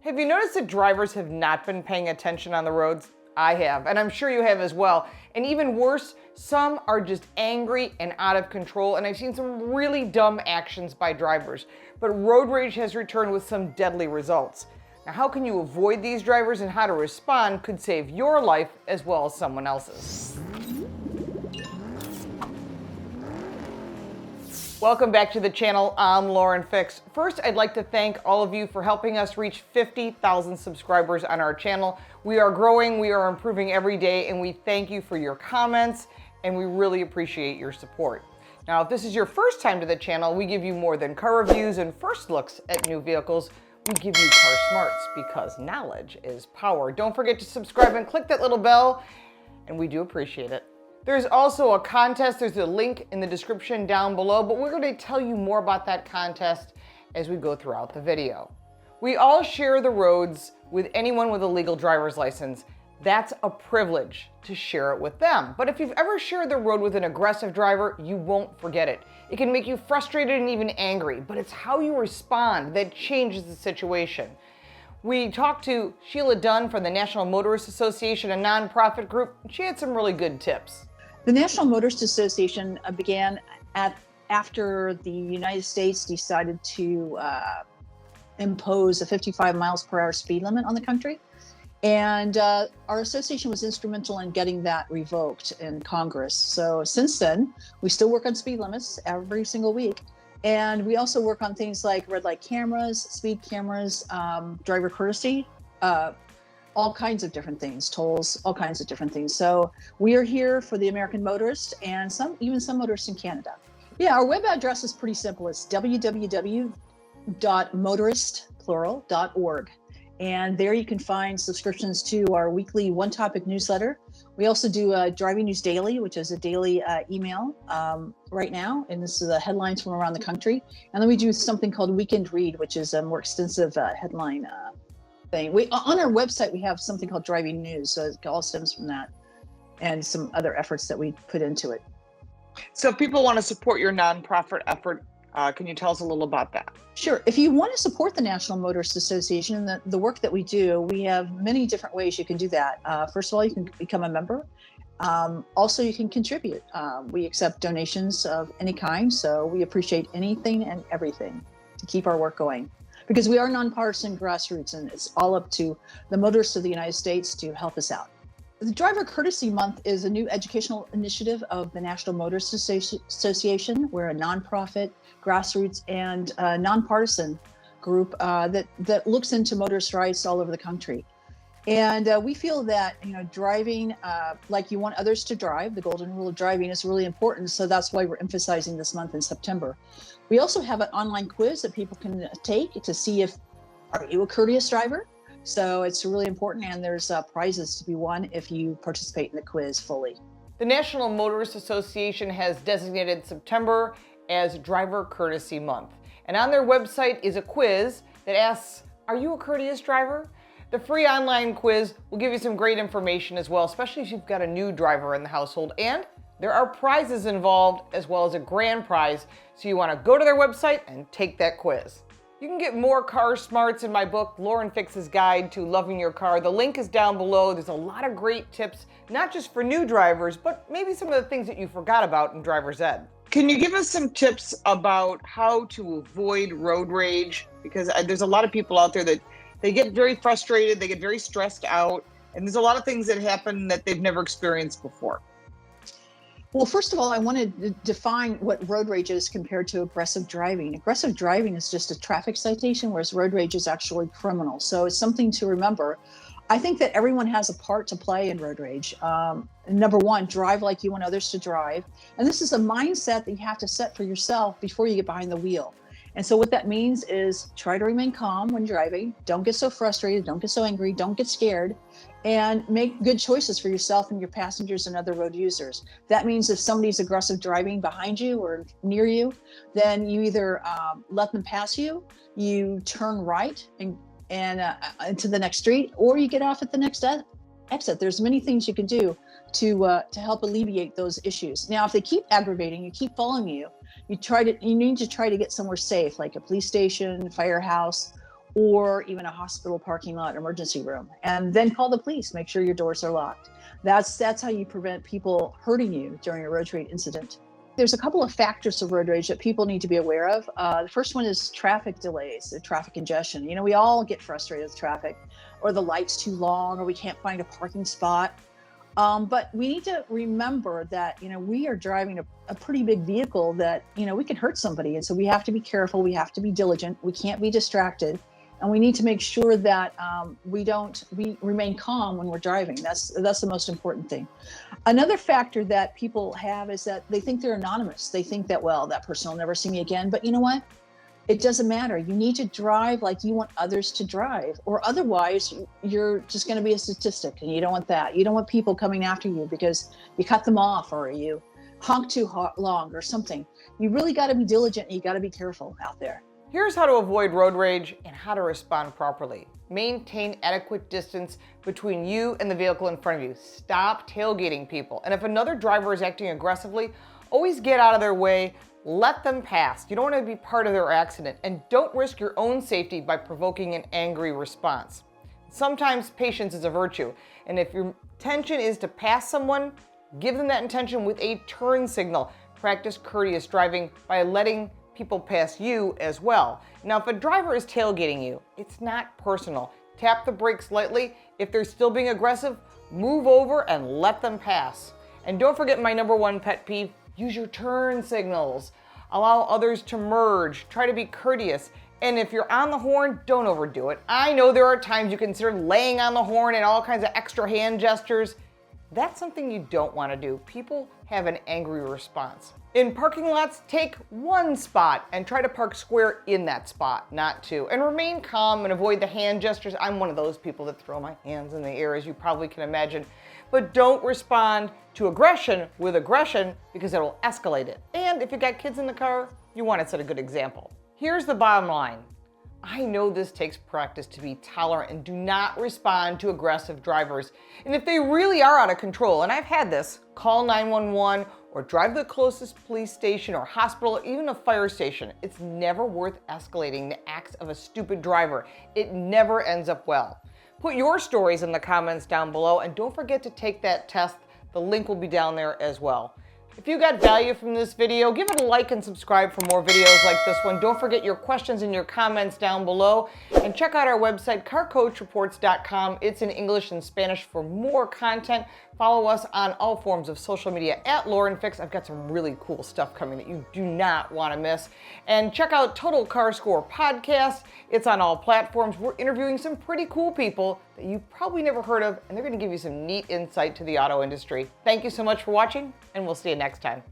Have you noticed that drivers have not been paying attention on the roads? I have, and I'm sure you have as well. And even worse, some are just angry and out of control, and I've seen some really dumb actions by drivers. But road rage has returned with some deadly results. Now, how can you avoid these drivers and how to respond could save your life as well as someone else's. Welcome back to the channel. I'm Lauren Fix. First, I'd like to thank all of you for helping us reach 50,000 subscribers on our channel. We are growing, we are improving every day, and we thank you for your comments, and we really appreciate your support. Now, if this is your first time to the channel, we give you more than car reviews and first looks at new vehicles. We give you car smarts because knowledge is power. Don't forget to subscribe and click that little bell, and we do appreciate it. There's also a contest. There's a link in the description down below, but we're going to tell you more about that contest as we go throughout the video. We all share the roads with anyone with a legal driver's license. That's a privilege to share it with them. But if you've ever shared the road with an aggressive driver, you won't forget it. It can make you frustrated and even angry, but it's how you respond that changes the situation. We talked to Shiela Dunn from the National Motorist Association, a nonprofit group. She had some really good tips. The National Motorist Association began after the United States decided to impose a 55 miles per hour speed limit on the country. And our association was instrumental in getting that revoked in Congress. So since then, we still work on speed limits every single week. And we also work on things like red light cameras, speed cameras, driver courtesy, all kinds of different things, tolls, all kinds of different things. So we are here for the American motorist and even some motorists in Canada. Yeah, our web address is pretty simple. It's www.motorist.org. And there you can find subscriptions to our weekly one topic newsletter. We also do Driving News Daily, which is a daily email right now. And this is the headlines from around the country. And then we do something called Weekend Read, which is a more extensive headline thing. On our website, we have something called Driving News. So it all stems from that and some other efforts that we put into it. So if people want to support your nonprofit effort, can you tell us a little about that? Sure. If you want to support the National Motorist Association and the work that we do, we have many different ways you can do that. First of all, you can become a member. Also, you can contribute. We accept donations of any kind, so we appreciate anything and everything to keep our work going. Because we are nonpartisan grassroots, and it's all up to the motorists of the United States to help us out. The Driver Courtesy Month is a new educational initiative of the National Motorist Association. We're a nonprofit, grassroots, and nonpartisan group that looks into motorist rights all over the country. And we feel that driving like you want others to drive, the golden rule of driving, is really important. So that's why we're emphasizing this month in September. We also have an online quiz that people can take to see are you a courteous driver? So it's really important, and there's prizes to be won if you participate in the quiz fully. The National Motorist Association has designated September as Driver Courtesy Month. And on their website is a quiz that asks, are you a courteous driver? The free online quiz will give you some great information as well, especially if you've got a new driver in the household. And there are prizes involved as well as a grand prize. So you want to go to their website and take that quiz. You can get more car smarts in my book, Lauren Fix's Guide to Loving Your Car. The link is down below. There's a lot of great tips, not just for new drivers, but maybe some of the things that you forgot about in driver's ed. Can you give us some tips about how to avoid road rage? Because there's a lot of people out there that they get very frustrated, they get very stressed out, and there's a lot of things that happen that they've never experienced before. Well, first of all, I want to define what road rage is compared to aggressive driving. Aggressive driving is just a traffic citation, whereas road rage is actually criminal. So it's something to remember. I think that everyone has a part to play in road rage. Number one, drive like you want others to drive. And this is a mindset that you have to set for yourself before you get behind the wheel. And so what that means is try to remain calm when driving. Don't get so frustrated. Don't get so angry. Don't get scared. And make good choices for yourself and your passengers and other road users. That means if somebody's aggressive driving behind you or near you, then you either let them pass you, you turn right and into the next street, or you get off at the next exit. There's many things you can do to help alleviate those issues. Now, if they keep aggravating, you keep following you, you need to try to get somewhere safe, like a police station, firehouse, or even a hospital parking lot emergency room, and then call the police. Make sure your doors are locked. That's how you prevent people hurting you during a road rage incident. There's a couple of factors of road rage that people need to be aware of. The first one is traffic delays, traffic congestion. We all get frustrated with traffic, or the light's too long, or we can't find a parking spot. But we need to remember that, we are driving a pretty big vehicle that, we can hurt somebody. And so we have to be careful. We have to be diligent. We can't be distracted. And we need to make sure that we remain calm when we're driving. That's the most important thing. Another factor that people have is that they think they're anonymous. They think that, well, that person will never see me again. But you know what? It doesn't matter. You need to drive like you want others to drive, or otherwise you're just going to be a statistic, and you don't want that. You don't want people coming after you because you cut them off, or you honk too long or something. You really got to be diligent, and you got to be careful out there. Here's how to avoid road rage and how to respond properly. Maintain adequate distance between you and the vehicle in front of you. Stop tailgating people. And if another driver is acting aggressively, always get out of their way. Let them pass. You don't want to be part of their accident, and don't risk your own safety by provoking an angry response. Sometimes patience is a virtue, and if your intention is to pass someone, give them that intention with a turn signal. Practice courteous driving by letting people pass you as well. Now, if a driver is tailgating you, it's not personal. Tap the brakes lightly. If they're still being aggressive, move over and let them pass. And don't forget my number one pet peeve: use your turn signals. Allow others to merge. Try to be courteous. And if you're on the horn, don't overdo it. I know there are times you consider laying on the horn and all kinds of extra hand gestures. That's something you don't want to do. People have an angry response. In parking lots, take one spot and try to park square in that spot, not two. And remain calm and avoid the hand gestures. I'm one of those people that throw my hands in the air, as you probably can imagine. But don't respond to aggression with aggression, because it will escalate it. And if you got kids in the car, you want to set a good example. Here's the bottom line. I know this takes practice to be tolerant and do not respond to aggressive drivers. And if they really are out of control, and I've had this, call 911 or drive to the closest police station or hospital or even a fire station. It's never worth escalating the acts of a stupid driver. It never ends up well. Put your stories in the comments down below, and don't forget to take that test. The link will be down there as well. If you got value from this video, give it a like and subscribe for more videos like this one. Don't forget your questions in your comments down below. And check out our website, carcoachreports.com. It's in English and Spanish for more content. Follow us on all forms of social media at Lauren Fix. I've got some really cool stuff coming that you do not want to miss. And check out Total Car Score Podcast. It's on all platforms. We're interviewing some pretty cool people that you probably never heard of, and they're going to give you some neat insight to the auto industry. Thank you so much for watching, and we'll see you next time.